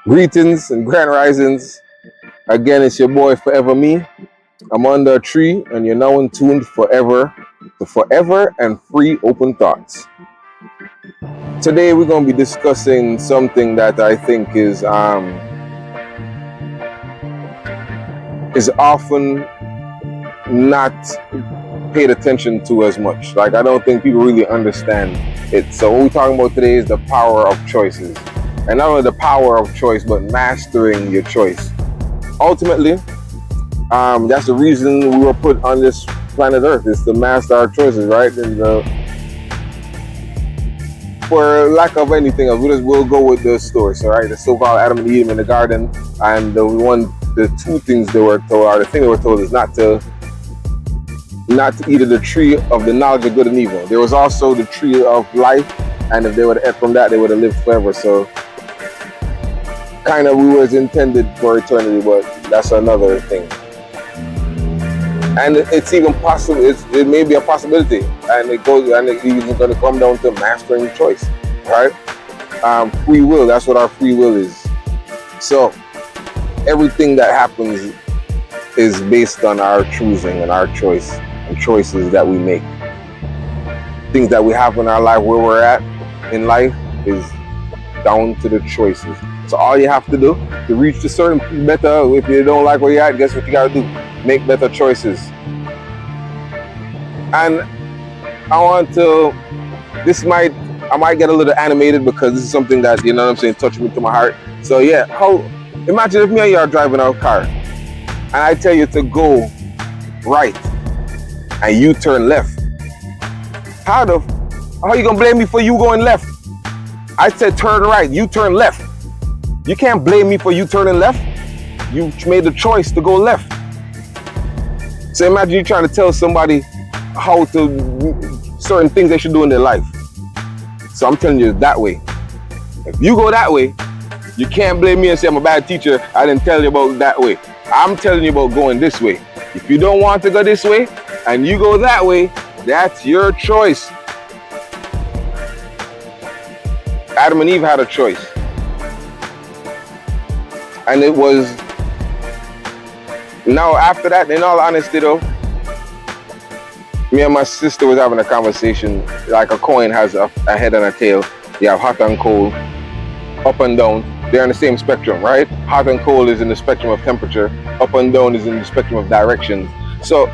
Greetings and grand risings. Again, it's your boy Forever Me. I'm under a tree, and you're now in tuned forever to Forever and Free Open Thoughts. Today, we're going to be discussing something that I think is often not paid attention to as much. Like, I don't think people really understand it. So what we're talking about today is the power of choices. And not only the power of choice, but mastering your choice. Ultimately, that's the reason we were put on this planet Earth, is to master our choices, right? And for lack of anything else, we'll go with the story. So, right, the so-called Adam and Eve in the garden, and the two things they were told, or the thing they were told, is not to eat of the tree of the knowledge of good and evil. There was also the tree of life, and if they would have ate from that, they would have lived forever. So, kind of, we was intended for eternity, but that's another thing. And it's even possible. It may be a possibility, and it's even going to come down to mastering choice, right? Free will. That's what our free will is. So everything that happens is based on our choosing and our choice and choices that we make. Things that we have in our life, where we're at in life, is down to the choices. So all you have to do to reach a certain better, if you don't like where you're at, guess what you got to do? Make better choices. And I might get a little animated, because this is something that, you know what I'm saying, touched me to my heart. So yeah, imagine if me and you are driving our car, and I tell you to go right, and you turn left. How you gonna blame me for you going left? I said turn right, you turn left. You can't blame me for you turning left. You made the choice to go left. So imagine you trying to tell somebody certain things they should do in their life. So I'm telling you that way. If you go that way, you can't blame me and say I'm a bad teacher. I didn't tell you about that way. I'm telling you about going this way. If you don't want to go this way and you go that way, that's your choice. Adam and Eve had a choice. And it was, now after that, in all honesty though, me and my sister was having a conversation. Like a coin has a head and a tail. You have hot and cold, up and down. They're in the same spectrum, right? Hot and cold is in the spectrum of temperature. Up and down is in the spectrum of directions. So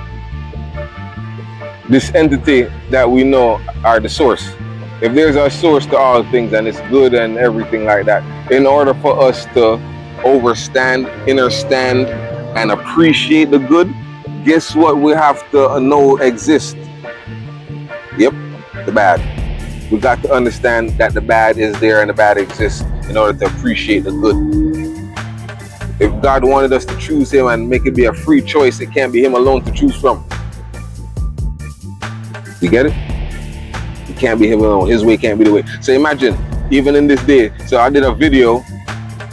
this entity that we know are the source. If there's a source to all things, and it's good and everything like that, in order for us to understand, and appreciate the good, guess what we have to know exists? Yep, the bad. We got to understand that the bad is there and the bad exists in order to appreciate the good. If God wanted us to choose him and make it be a free choice, it can't be him alone to choose from. You get it? It can't be him alone. His way can't be the way. So imagine, even in this day, so I did a video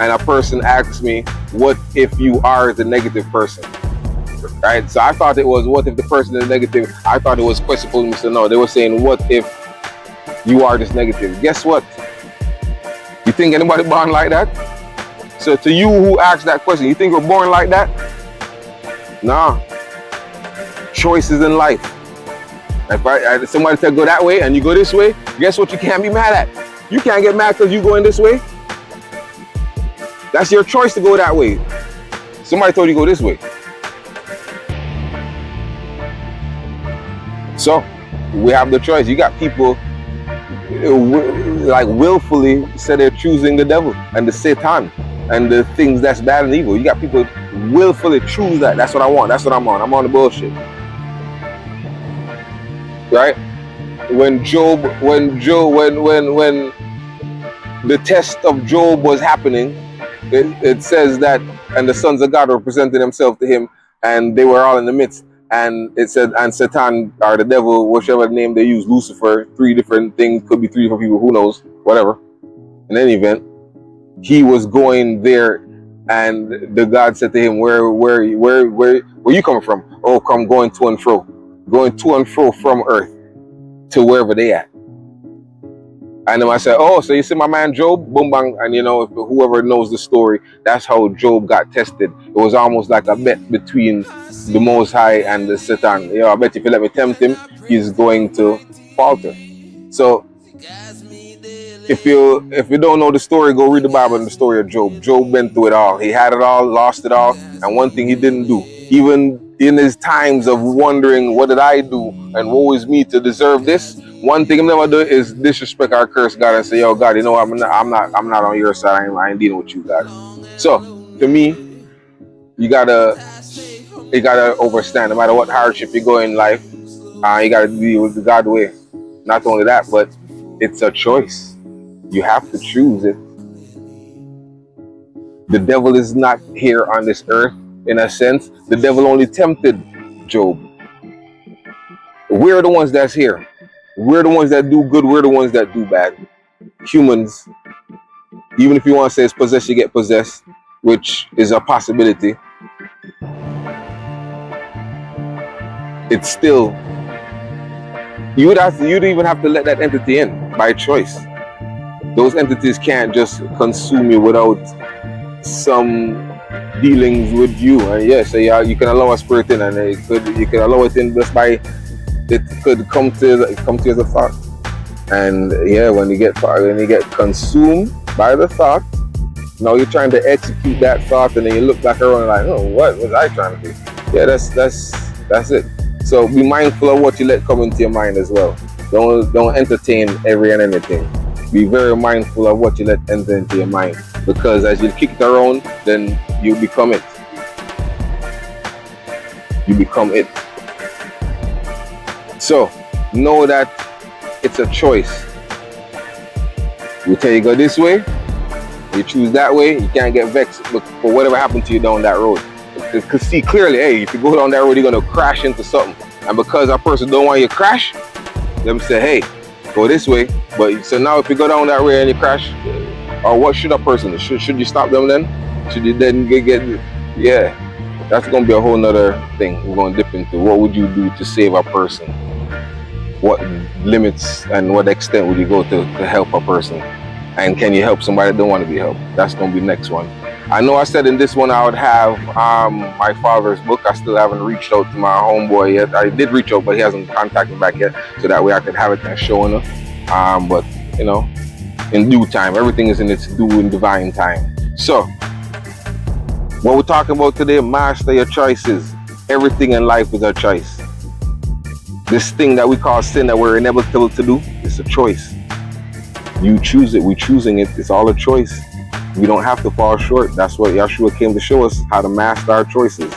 and a person asked me, what if you are the negative person? Right? So I thought it was, what if the person is negative? I thought it was questionable. No, they were saying, what if you are this negative? Guess what? You think anybody born like that? So to you who asked that question, you think we're born like that? Nah. Choices in life. If somebody said go that way and you go this way, guess what you can't be mad at? You can't get mad because you going this way. That's your choice to go that way. Somebody told you to go this way. So we have the choice. You got people like willfully say they're choosing the devil and the Satan and the things that's bad and evil. You got people willfully choose that. That's what I want. That's what I'm on. I'm on the bullshit. Right? When the test of Job was happening, it says that, and the sons of God represented themselves to him, and they were all in the midst. And it said, and Satan, or the devil, whichever name they use, Lucifer, 3 different things, could be 3 different people, who knows, whatever. In any event, he was going there, and the God said to him, where you coming from? Oh, come going to and fro from earth to wherever they at. And then I said, oh, so you see my man Job? Boom, bang. And you know, whoever knows the story, that's how Job got tested. It was almost like a bet between the Most High and the Satan. You know, I bet if you let me tempt him, he's going to falter. So if you don't know the story, go read the Bible and the story of Job. Job went through it all. He had it all, lost it all. And one thing he didn't do, even in his times of wondering, what did I do? And woe is me to deserve this? One thing I'm never do is disrespect or curse God and say, yo, God, you know, I'm not on your side. I ain't dealing with you, God. So to me, you gotta overstand, no matter what hardship you go in life, you gotta deal with the God way. Not only that, but it's a choice. You have to choose it. The devil is not here on this earth, in a sense. The devil only tempted Job. We're the ones that's here. We're the ones that do good. We're the ones that do bad. Humans, even if you want to say it's possessed, you get possessed, which is a possibility. It's still, you'd even have to let that entity in by choice. Those entities can't just consume you without some dealings with you. And yes, you can allow a spirit in, and you can allow it in just by, it could come to you as a thought. And yeah, when you get consumed by the thought, now you're trying to execute that thought, and then you look back around and like, oh, what was I trying to do? Yeah, that's it. So be mindful of what you let come into your mind as well. Don't entertain every and anything. Be very mindful of what you let enter into your mind, because as you kick it around, then you become it. You become it. So know that it's a choice. You tell you go this way, you choose that way. You can't get vexed for whatever happened to you down that road. Because see clearly, hey, if you go down that road, you're gonna crash into something. And because that person don't want you to crash, them say, hey, go this way. But so now if you go down that way and you crash, or what should a person do? Should you stop them then? Should you then get yeah, that's gonna be a whole nother thing we're gonna dip into. What would you do to save a person? What limits and what extent would you go to help a person? And can you help somebody that don't want to be helped? That's gonna be next one. I know I said in this one I would have my father's book. I still haven't reached out to my homeboy yet. I did reach out, but he hasn't contacted back yet, so that way I could have it and showing him. But you know, in due time, everything is in its due and divine time. So what we're talking about today, master your choices. Everything in life is a choice. This thing that we call sin that we're inevitable to do, it's a choice. You choose it, we're choosing it. It's all a choice. We don't have to fall short. That's what Yeshua came to show us, how to master our choices.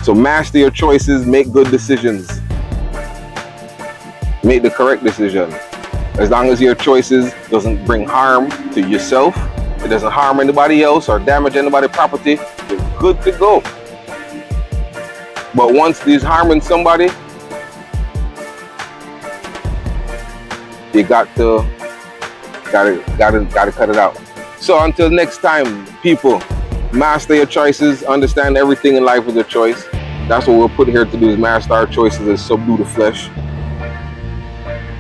So master your choices, make good decisions. Make the correct decision. As long as your choices doesn't bring harm to yourself, it doesn't harm anybody else or damage anybody's property, you're good to go. But once it's harming somebody, you got to cut it out. So until next time, people, master your choices. Understand everything in life is a choice. That's what we're put here to do, is master our choices and subdue the flesh.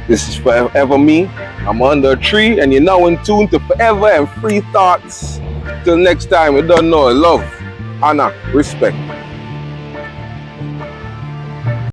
This is Forever Me. I'm under a tree, and you're now in tune to Forever and Free Thoughts. Till next time, you don't know, love, honor, respect.